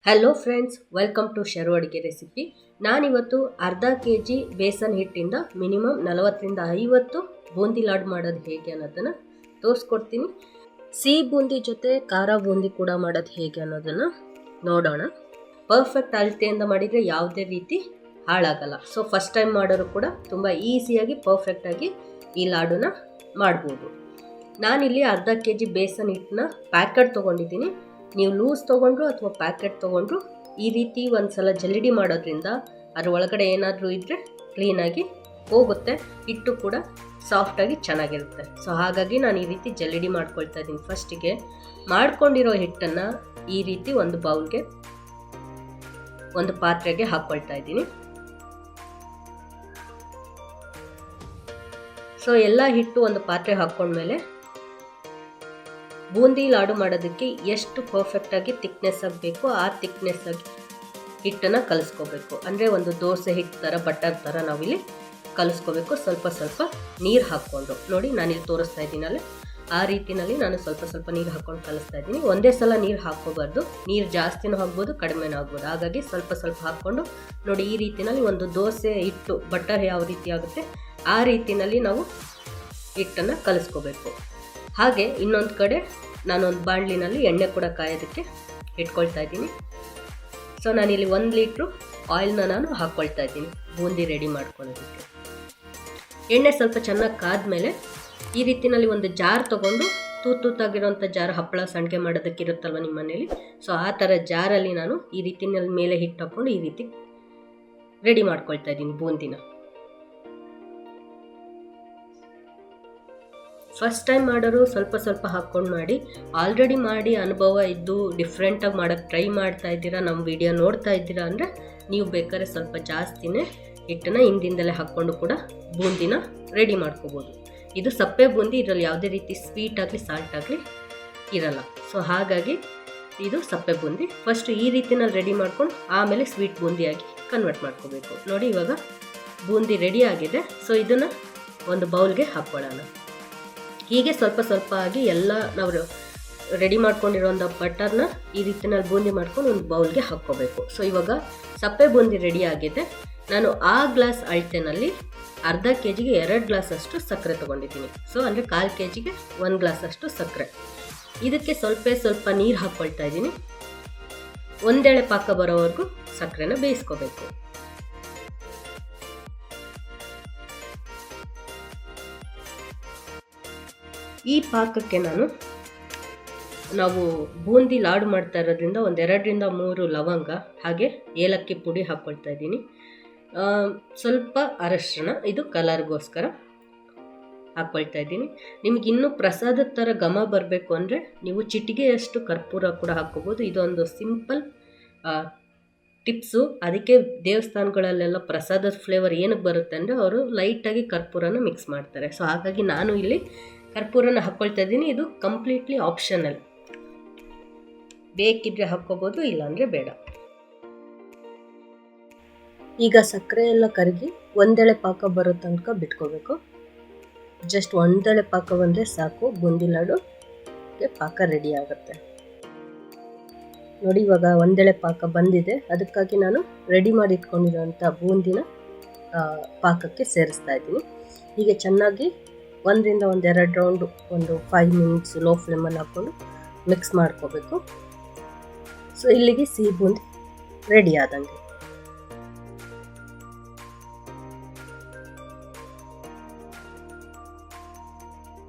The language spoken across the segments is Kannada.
Hello friends, welcome to Sharu Aduge recipe. ನಾನಿವತ್ತು ಅರ್ಧ ಕೆಜಿ ಬೇಸನ್ ಹಿಟ್ಟಿಂದ ಮಿನಿಮಮ್ 40ರಿಂದ 50 ಬೂಂದಿ ಲಾಡು ಮಾಡೋದು ಹೇಗೆ ಅನ್ನೋದನ್ನು ತೋರಿಸ್ಕೊಡ್ತೀನಿ. ಸಿಹಿ ಬೂಂದಿ ಜೊತೆ ಖಾರ ಬೂಂದಿ ಕೂಡ ಮಾಡೋದು ಹೇಗೆ ಅನ್ನೋದನ್ನು ನೋಡೋಣ. ಪರ್ಫೆಕ್ಟ್ ಅಳತೆಯಿಂದ ಮಾಡಿದರೆ ಯಾವುದೇ ರೀತಿ ಹಾಳಾಗಲ್ಲ. ಸೊ ಫಸ್ಟ್ ಟೈಮ್ ಮಾಡೋರು ಕೂಡ ತುಂಬ ಈಸಿಯಾಗಿ ಪರ್ಫೆಕ್ಟಾಗಿ ಈ ಲಾಡುನ ಮಾಡ್ಬೋದು. ನಾನಿಲ್ಲಿ ಅರ್ಧ ಕೆಜಿ ಬೇಸನ್ ಹಿಟ್ಟನ್ನ ಪ್ಯಾಕೆಟ್ ತೊಗೊಂಡಿದ್ದೀನಿ. ನೀವು ಲೂಸ್ ತೊಗೊಂಡ್ರು ಅಥವಾ ಪ್ಯಾಕೆಟ್ ತೊಗೊಂಡ್ರು ಈ ರೀತಿ ಒಂದ್ಸಲ ಜಲ್ಲಿಡಿ ಮಾಡೋದ್ರಿಂದ ಅದ್ರ ಒಳಗಡೆ ಏನಾದರೂ ಇದ್ದರೆ ಕ್ಲೀನಾಗಿ ಹೋಗುತ್ತೆ, ಹಿಟ್ಟು ಕೂಡ ಸಾಫ್ಟಾಗಿ ಚೆನ್ನಾಗಿರುತ್ತೆ. ಸೊ ಹಾಗಾಗಿ ನಾನು ಈ ರೀತಿ ಜಲ್ಲಿಡಿ ಮಾಡ್ಕೊಳ್ತಾ ಇದ್ದೀನಿ. ಫಸ್ಟಿಗೆ ಮಾಡ್ಕೊಂಡಿರೋ ಹಿಟ್ಟನ್ನು ಈ ರೀತಿ ಒಂದು ಬೌಲ್ಗೆ, ಒಂದು ಪಾತ್ರೆಗೆ ಹಾಕ್ಕೊಳ್ತಾ ಇದ್ದೀನಿ. ಸೊ ಎಲ್ಲ ಹಿಟ್ಟು ಒಂದು ಪಾತ್ರೆ ಹಾಕ್ಕೊಂಡ್ಮೇಲೆ ಬೂಂದಿ ಲಾಡು ಮಾಡೋದಕ್ಕೆ ಎಷ್ಟು ಪರ್ಫೆಕ್ಟಾಗಿ ಥಿಕ್ನೆಸ್ ಆಗಬೇಕು ಆ ಥಿಕ್ನೆಸ್ ಆಗಿ ಹಿಟ್ಟನ್ನು ಕಲಿಸ್ಕೋಬೇಕು. ಅಂದರೆ ಒಂದು ದೋಸೆ ಹಿಟ್ಟು ಥರ, ಬಟರ್ ಥರ ನಾವಿಲ್ಲಿ ಕಲಿಸ್ಕೋಬೇಕು. ಸ್ವಲ್ಪ ಸ್ವಲ್ಪ ನೀರು ಹಾಕ್ಕೊಂಡು, ನೋಡಿ ನಾನಿಲ್ಲಿ ತೋರಿಸ್ತಾ ಇದ್ದೀನಲ್ಲ ಆ ರೀತಿಯಲ್ಲಿ ನಾನು ಸ್ವಲ್ಪ ಸ್ವಲ್ಪ ನೀರು ಹಾಕ್ಕೊಂಡು ಕಲಿಸ್ತಾ ಇದ್ದೀನಿ. ಒಂದೇ ಸಲ ನೀರು ಹಾಕ್ಕೋಬಾರ್ದು, ನೀರು ಜಾಸ್ತಿನೂ ಆಗ್ಬೋದು ಕಡಿಮೆನೂ ಆಗ್ಬೋದು. ಹಾಗಾಗಿ ಸ್ವಲ್ಪ ಸ್ವಲ್ಪ ಹಾಕ್ಕೊಂಡು ನೋಡಿ ಈ ರೀತಿಯಲ್ಲಿ ಒಂದು ದೋಸೆ ಹಿಟ್ಟು ಬಟರ್ ಯಾವ ರೀತಿ ಆಗುತ್ತೆ ಆ ರೀತಿಯಲ್ಲಿ ನಾವು ಹಿಟ್ಟನ್ನು ಕಲಿಸ್ಕೋಬೇಕು. ಹಾಗೆ ಇನ್ನೊಂದು ಕಡೆ ನಾನೊಂದು ಬಾಣಲಿನಲ್ಲಿ ಎಣ್ಣೆ ಕೂಡ ಕಾಯೋದಕ್ಕೆ ಇಟ್ಕೊಳ್ತಾ ಇದ್ದೀನಿ. ಸೊ ನಾನಿಲ್ಲಿ 1 ಲೀಟ್ರು ಆಯಿಲ್ನ ನಾನು ಹಾಕ್ಕೊಳ್ತಾ ಇದ್ದೀನಿ ಬೂಂದಿ ರೆಡಿ ಮಾಡ್ಕೊಳ್ಳೋದಕ್ಕೆ. ಎಣ್ಣೆ ಸ್ವಲ್ಪ ಚೆನ್ನಾಗಿ ಕಾದ್ಮೇಲೆ ಈ ರೀತಿಯಲ್ಲಿ ಒಂದು ಜಾರ್ ತೊಗೊಂಡು, ತೂತಾಗಿರೋಂಥ ಜಾರ್, ಹಪ್ಪಳ ಸಂಡಿಗೆ ಮಾಡೋದಕ್ಕೆ ಇರುತ್ತಲ್ವ ನಿಮ್ಮ ಮನೇಲಿ, ಸೊ ಆ ಥರ ಜಾರಲ್ಲಿ ನಾನು ಈ ರೀತಿಯಲ್ಲಿ ಮೇಲೆ ಹಿಟ್ಟು ಹಾಕ್ಕೊಂಡು ಈ ರೀತಿ ರೆಡಿ ಮಾಡ್ಕೊಳ್ತಾ ಇದ್ದೀನಿ ಬೂಂದಿನ. ಫಸ್ಟ್ ಟೈಮ್ ಮಾಡೋರು ಸ್ವಲ್ಪ ಸ್ವಲ್ಪ ಹಾಕ್ಕೊಂಡು ಮಾಡಿ. ಆಲ್ರೆಡಿ ಮಾಡಿ ಅನುಭವ ಇದ್ದು ಡಿಫ್ರೆಂಟಾಗಿ ಮಾಡೋಕ್ಕೆ ಟ್ರೈ ಮಾಡ್ತಾ ಇದ್ದೀರಾ, ನಮ್ಮ ವಿಡಿಯೋ ನೋಡ್ತಾ ಇದ್ದೀರಾ ಅಂದರೆ ನೀವು ಬೇಕಾದ್ರೆ ಸ್ವಲ್ಪ ಜಾಸ್ತಿನೇ ಹಿಟ್ಟನ್ನು ಹಿಂದಿಂದಲೇ ಹಾಕ್ಕೊಂಡು ಕೂಡ ಬೂಂದಿನ ರೆಡಿ ಮಾಡ್ಕೋಬೋದು. ಇದು ಸಪ್ಪೆ ಬೂಂದಿ, ಇದರಲ್ಲಿ ಯಾವುದೇ ರೀತಿ ಸ್ವೀಟ್ ಆಗಲಿ ಸಾಲ್ಟ್ ಆಗಲಿ ಇರಲ್ಲ. ಸೊ ಹಾಗಾಗಿ ಇದು ಸಪ್ಪೆ ಬೂಂದಿ. ಫಸ್ಟ್ ಈ ರೀತಿನಲ್ಲಿ ರೆಡಿ ಮಾಡ್ಕೊಂಡು ಆಮೇಲೆ ಸ್ವೀಟ್ ಬೂಂದಿಯಾಗಿ ಕನ್ವರ್ಟ್ ಮಾಡ್ಕೋಬೇಕು. ನೋಡಿ ಇವಾಗ ಬೂಂದಿ ರೆಡಿ ಆಗಿದೆ. ಸೊ ಇದನ್ನು ಒಂದು ಬೌಲ್ಗೆ ಹಾಕ್ಕೊಳ್ಳೋಣ. ಹೀಗೆ ಸ್ವಲ್ಪ ಸ್ವಲ್ಪ ಆಗಿ ಎಲ್ಲ ನಾವು ರೆಡಿ ಮಾಡ್ಕೊಂಡಿರೋಂಥ ಬಟರ್ನ ಈ ರೀತಿಯಲ್ಲಿ ಬೂಂದಿ ಮಾಡ್ಕೊಂಡು ಒಂದು ಬೌಲ್ಗೆ ಹಾಕ್ಕೋಬೇಕು. ಸೊ ಇವಾಗ ಸಪ್ಪೆ ಬೂಂದಿ ರೆಡಿ ಆಗಿದೆ. ನಾನು ಆ ಗ್ಲಾಸ್ ಅಳತೆನಲ್ಲಿ ಅರ್ಧ ಕೆಜಿಗೆ 2 ಗ್ಲಾಸ್ ಅಷ್ಟು ಸಕ್ಕರೆ ತೊಗೊಂಡಿದ್ದೀನಿ. ಸೊ ಅಂದರೆ 1/4 ಕೆಜಿಗೆ 1 ಗ್ಲಾಸ್ ಅಷ್ಟು ಸಕ್ಕರೆ. ಇದಕ್ಕೆ ಸ್ವಲ್ಪ ನೀರು ಹಾಕ್ಕೊಳ್ತಾ ಇದ್ದೀನಿ. ಒಂದೆಳೆ ಪಾಕ ಬರೋವರೆಗೂ ಸಕ್ಕರೆನ ಬೇಯಿಸ್ಕೋಬೇಕು. ಈ ಪಾಕಕ್ಕೆ ನಾವು ಬೂಂದಿ ಲಾಡು ಮಾಡ್ತಾ ಇರೋದ್ರಿಂದ 2ರಿಂದ 3 ಲವಂಗ ಹಾಗೆ ಏಲಕ್ಕಿ ಪುಡಿ ಹಾಕ್ಕೊಳ್ತಾ ಇದ್ದೀನಿ. ಸ್ವಲ್ಪ ಅರಶಿಣ, ಇದು ಕಲರ್ಗೋಸ್ಕರ ಹಾಕ್ಕೊಳ್ತಾ ಇದ್ದೀನಿ. ನಿಮ್ಗೆ ಇನ್ನೂ ಪ್ರಸಾದದ ಥರ ಘಮ ಬರಬೇಕು ಅಂದರೆ ನೀವು ಚಿಟಿಗೆಯಷ್ಟು ಕರ್ಪೂರ ಕೂಡ ಹಾಕ್ಕೋಬೋದು. ಇದೊಂದು ಸಿಂಪಲ್ ಟಿಪ್ಸು. ಅದಕ್ಕೆ ದೇವಸ್ಥಾನಗಳಲ್ಲೆಲ್ಲ ಪ್ರಸಾದದ ಫ್ಲೇವರ್ ಏನಕ್ಕೆ ಬರುತ್ತೆ ಅಂದರೆ ಅವರು ಲೈಟಾಗಿ ಕರ್ಪೂರನ ಮಿಕ್ಸ್ ಮಾಡ್ತಾರೆ. ಸೊ ಹಾಗಾಗಿ ನಾನು ಇಲ್ಲಿ ಕರ್ಪೂರನ ಹಾಕ್ಕೊಳ್ತಾ ಇದ್ದೀನಿ. ಇದು ಕಂಪ್ಲೀಟ್ಲಿ ಆಪ್ಷನಲ್, ಬೇಕಿದ್ರೆ ಹಾಕ್ಕೋಬೋದು, ಇಲ್ಲಾಂದರೆ ಬೇಡ. ಈಗ ಸಕ್ಕರೆ ಎಲ್ಲ ಕರಗಿ ಒಂದೆಳೆ ಪಾಕ ಬರೋ ತನಕ ಬಿಟ್ಕೋಬೇಕು. ಜಸ್ಟ್ ಒಂದೆಳೆ ಪಾಕ ಬಂದರೆ ಸಾಕು, ಬೂಂದಿ ಲಾಡುಗೆ ಪಾಕ ರೆಡಿ ಆಗುತ್ತೆ. ನೋಡಿ ಇವಾಗ ಒಂದೆಳೆ ಪಾಕ ಬಂದಿದೆ. ಅದಕ್ಕಾಗಿ ನಾನು ರೆಡಿ ಮಾಡಿ ಇಟ್ಕೊಂಡಿರೋಂಥ ಬೂಂದಿನ ಪಾಕಕ್ಕೆ ಸೇರಿಸ್ತಾ ಇದ್ದೀನಿ. ಹೀಗೆ ಚೆನ್ನಾಗಿ 1ರಿಂದ 2 ರೌಂಡು, ಒಂದು 5 ಮಿನಿಟ್ಸ್ ಲೋ ಫ್ಲೇಮಲ್ಲಿ ಹಾಕ್ಕೊಂಡು ಮಿಕ್ಸ್ ಮಾಡ್ಕೋಬೇಕು. ಸೊ ಇಲ್ಲಿಗೆ ಸಿಹಿ ಬೂಂದಿ ರೆಡಿ ಆದಂಗೆ.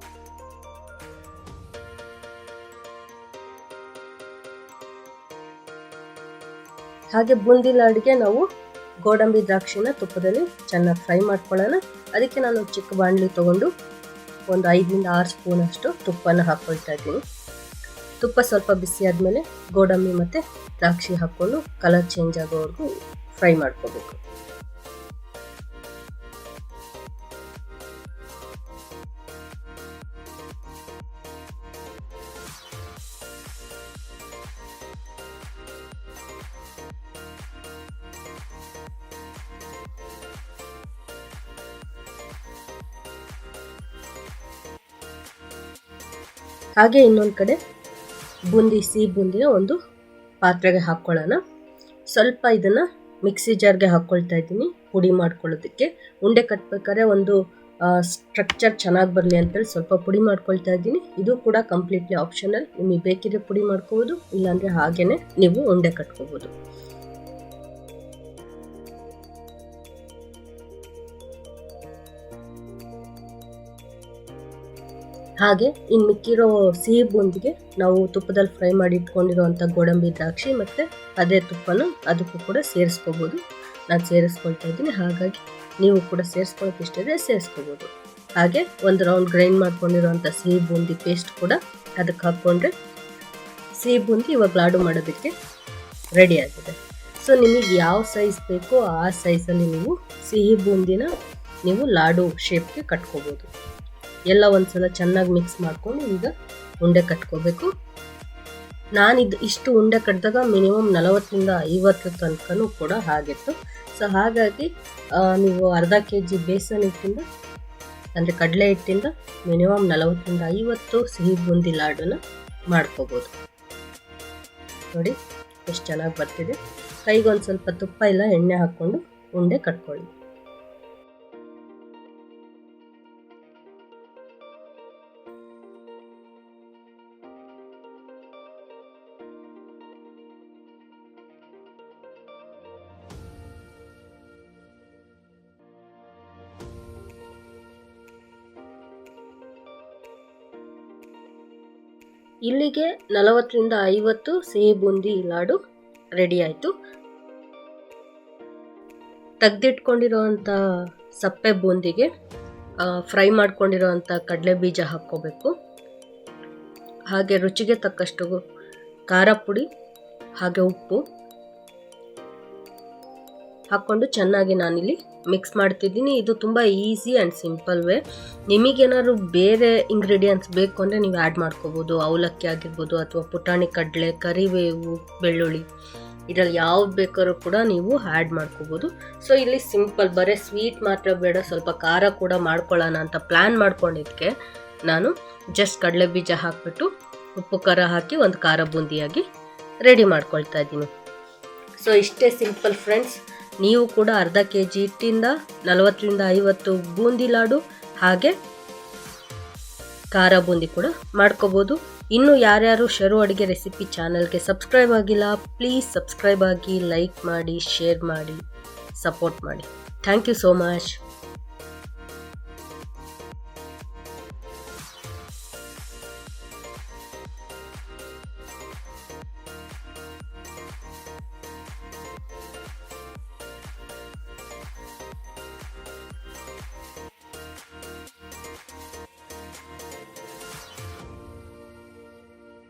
ಹಾಗೆ ಬೂಂದಿ ಲಾಡಿಗೆ ನಾವು ಗೋಡಂಬಿ ದ್ರಾಕ್ಷಿನ ತುಪ್ಪದಲ್ಲಿ ಚೆನ್ನಾಗಿ ಫ್ರೈ ಮಾಡ್ಕೊಳ್ಳೋಣ. ಅದಕ್ಕೆ ನಾನು ಚಿಕ್ಕ ಬಾಣಲಿ ತೊಗೊಂಡು ಒಂದು 5ರಿಂದ 6 ಸ್ಪೂನ್ ಅಷ್ಟು ತುಪ್ಪನ ಹಾಕ್ಕೊಳ್ತಾ ಇದ್ದೀನಿ. ತುಪ್ಪ ಸ್ವಲ್ಪ ಬಿಸಿ ಆದಮೇಲೆ ಗೋಡಂಬಿ ಮತ್ತು ದ್ರಾಕ್ಷಿ ಹಾಕ್ಕೊಂಡು ಕಲರ್ ಚೇಂಜ್ ಆಗೋವರೆಗೂ ಫ್ರೈ ಮಾಡ್ಕೋಬೇಕು. ಹಾಗೆ ಇನ್ನೊಂದು ಕಡೆ ಸಿಹಿ ಬೂಂದಿನ ಒಂದು ಪಾತ್ರೆಗೆ ಹಾಕ್ಕೊಳ್ಳೋಣ. ಸ್ವಲ್ಪ ಇದನ್ನು ಮಿಕ್ಸಿ ಜಾರ್ಗೆ ಹಾಕ್ಕೊಳ್ತಾ ಇದ್ದೀನಿ ಪುಡಿ ಮಾಡ್ಕೊಳ್ಳೋದಕ್ಕೆ. ಉಂಡೆ ಕಟ್ಟಬೇಕಾದ್ರೆ ಒಂದು ಸ್ಟ್ರಕ್ಚರ್ ಚೆನ್ನಾಗಿ ಬರಲಿ ಅಂತೇಳಿ ಸ್ವಲ್ಪ ಪುಡಿ ಮಾಡ್ಕೊಳ್ತಾ ಇದ್ದೀನಿ. ಇದು ಕೂಡ ಕಂಪ್ಲೀಟ್ಲಿ ಆಪ್ಷನಲ್, ನಿಮಗೆ ಬೇಕಿದ್ರೆ ಪುಡಿ ಮಾಡ್ಕೋಬೋದು, ಇಲ್ಲಾಂದರೆ ಹಾಗೇನೆ ನೀವು ಉಂಡೆ ಕಟ್ಕೋಬೋದು. ಹಾಗೆ ಇನ್ನು ಮಿಕ್ಕಿರೋ ಸಿಹಿ ಬೂಂದಿಗೆ ನಾವು ತುಪ್ಪದಲ್ಲಿ ಫ್ರೈ ಮಾಡಿ ಇಟ್ಕೊಂಡಿರೋವಂಥ ಗೋಡಂಬಿ ದ್ರಾಕ್ಷಿ ಮತ್ತು ಅದೇ ತುಪ್ಪನ ಅದಕ್ಕೂ ಕೂಡ ಸೇರಿಸ್ಕೋಬೋದು. ನಾನು ಸೇರಿಸ್ಕೊಳ್ತಾ ಇದ್ದೀನಿ, ಹಾಗಾಗಿ ನೀವು ಕೂಡ ಸೇರಿಸ್ಕೊಳ್ಳೋಕೆ ಇಷ್ಟ ಇದೆ ಸೇರಿಸ್ಕೋಬೋದು. ಹಾಗೆ ಒಂದು ರೌಂಡ್ ಗ್ರೈಂಡ್ ಮಾಡ್ಕೊಂಡಿರೋವಂಥ ಸಿಹಿ ಬೂಂದಿ ಪೇಸ್ಟ್ ಕೂಡ ಅದಕ್ಕೆ ಹಾಕ್ಕೊಂಡ್ರೆ ಸಿಹಿ ಬೂಂದಿ ಇವಾಗ ಲಾಡು ಮಾಡೋದಕ್ಕೆ ರೆಡಿ ಆಗಿದೆ. ಸೊ ನಿಮಗೆ ಯಾವ ಸೈಜ್ ಬೇಕೋ ಆ ಸೈಜಲ್ಲಿ ನೀವು ಸಿಹಿ ಬೂಂದಿನ ನೀವು ಲಾಡು ಶೇಪ್ಗೆ ಕಟ್ಕೋಬೋದು. ಎಲ್ಲ ಒಂದ್ಸಲ ಚೆನ್ನಾಗಿ ಮಿಕ್ಸ್ ಮಾಡ್ಕೊಂಡು ಈಗ ಉಂಡೆ ಕಟ್ಕೋಬೇಕು. ನಾನಿದು ಇಷ್ಟು ಉಂಡೆ ಕಟ್ಟಿದಾಗ ಮಿನಿಮಮ್ 40ರಿಂದ 50 ತನಕನೂ ಕೂಡ ಆಗಿತ್ತು. ಸೊ ಹಾಗಾಗಿ ನೀವು ಅರ್ಧ kg ಬೇಸನ್ ಹಿಟ್ಟಿಂದ ಅಂದರೆ ಕಡಲೆ ಹಿಟ್ಟಿಂದ ಮಿನಿಮಮ್ 40ರಿಂದ 50 ಸಿಹಿ ಬೂಂದಿ ಲಾಡನ್ನ ಮಾಡ್ಕೋಬೋದು. ನೋಡಿ ಎಷ್ಟು ಚೆನ್ನಾಗಿ ಬರ್ತಿದೆ. ಕೈಗೊಂದು ಸ್ವಲ್ಪ ತುಪ್ಪ ಇಲ್ಲ ಎಣ್ಣೆ ಹಾಕ್ಕೊಂಡು ಉಂಡೆ ಕಟ್ಕೊಳ್ಳಿ. ಇಲ್ಲಿಗೆ 40ರಿಂದ 50 ಸಿಹಿ ಬೂಂದಿ ಲಾಡು ರೆಡಿ ಆಯಿತು. ತೆಗೆದಿಟ್ಕೊಂಡಿರೋವಂಥ ಸಪ್ಪೆ ಬೂಂದಿಗೆ ಫ್ರೈ ಮಾಡ್ಕೊಂಡಿರೋವಂಥ ಕಡಲೆ ಬೀಜ ಹಾಕ್ಕೋಬೇಕು. ಹಾಗೆ ರುಚಿಗೆ ತಕ್ಕಷ್ಟು ಖಾರ ಪುಡಿ ಹಾಗೆ ಉಪ್ಪು ಹಾಕ್ಕೊಂಡು ಚೆನ್ನಾಗಿ ನಾನಿಲ್ಲಿ ಮಿಕ್ಸ್ ಮಾಡ್ತಿದ್ದೀನಿ. ಇದು ತುಂಬ ಈಸಿ ಆ್ಯಂಡ್ ಸಿಂಪಲ್ ವೇ. ನಿಮಗೇನಾದ್ರು ಬೇರೆ ಇಂಗ್ರೀಡಿಯೆಂಟ್ಸ್ ಬೇಕು ಅಂದರೆ ನೀವು ಆ್ಯಡ್ ಮಾಡ್ಕೋಬೋದು. ಅವಲಕ್ಕಿ ಆಗಿರ್ಬೋದು ಅಥವಾ ಪುಟಾಣಿ ಕಡಲೆ, ಕರಿಬೇವು, ಬೆಳ್ಳುಳ್ಳಿ, ಇದರಲ್ಲಿ ಯಾವ್ದು ಬೇಕಾದ್ರೂ ಕೂಡ ನೀವು ಆ್ಯಡ್ ಮಾಡ್ಕೋಬೋದು. ಸೊ ಇಲ್ಲಿ ಸಿಂಪಲ್ ಬರೀ ಸ್ವೀಟ್ ಮಾತ್ರ ಬೇಡ, ಸ್ವಲ್ಪ ಖಾರ ಕೂಡ ಮಾಡ್ಕೊಳ್ಳೋಣ ಅಂತ ಪ್ಲ್ಯಾನ್ ಮಾಡ್ಕೊಂಡಿದ್ದಕ್ಕೆ ನಾನು ಜಸ್ಟ್ ಕಡಲೆ ಬೀಜ ಹಾಕಿಬಿಟ್ಟು ಉಪ್ಪು ಖಾರ ಹಾಕಿ ಒಂದು ಖಾರ ಬೂಂದಿಯಾಗಿ ರೆಡಿ ಮಾಡ್ಕೊಳ್ತಾ ಇದ್ದೀನಿ. ಸೊ ಇಷ್ಟೇ ಸಿಂಪಲ್ ಫ್ರೆಂಡ್ಸ್. ನೀವು ಕೂಡ ಅರ್ಧ kg ಹಿಟ್ಟಿಂದ 40ರಿಂದ 50 ಬೂಂದಿ ಲಾಡು ಹಾಗೆ ಖಾರ ಬೂಂದಿ ಕೂಡ ಮಾಡ್ಕೋಬೋದು. ಇನ್ನು ಯಾರ್ಯಾರು ಶರು ಅಡುಗೆ ರೆಸಿಪಿ ಚಾನಲ್ಗೆ ಸಬ್ಸ್ಕ್ರೈಬ್ ಆಗಿಲ್ಲ, ಪ್ಲೀಸ್ ಸಬ್ಸ್ಕ್ರೈಬ್ ಆಗಿ, ಲೈಕ್ ಮಾಡಿ, ಶೇರ್ ಮಾಡಿ, ಸಪೋರ್ಟ್ ಮಾಡಿ. Thank you so much.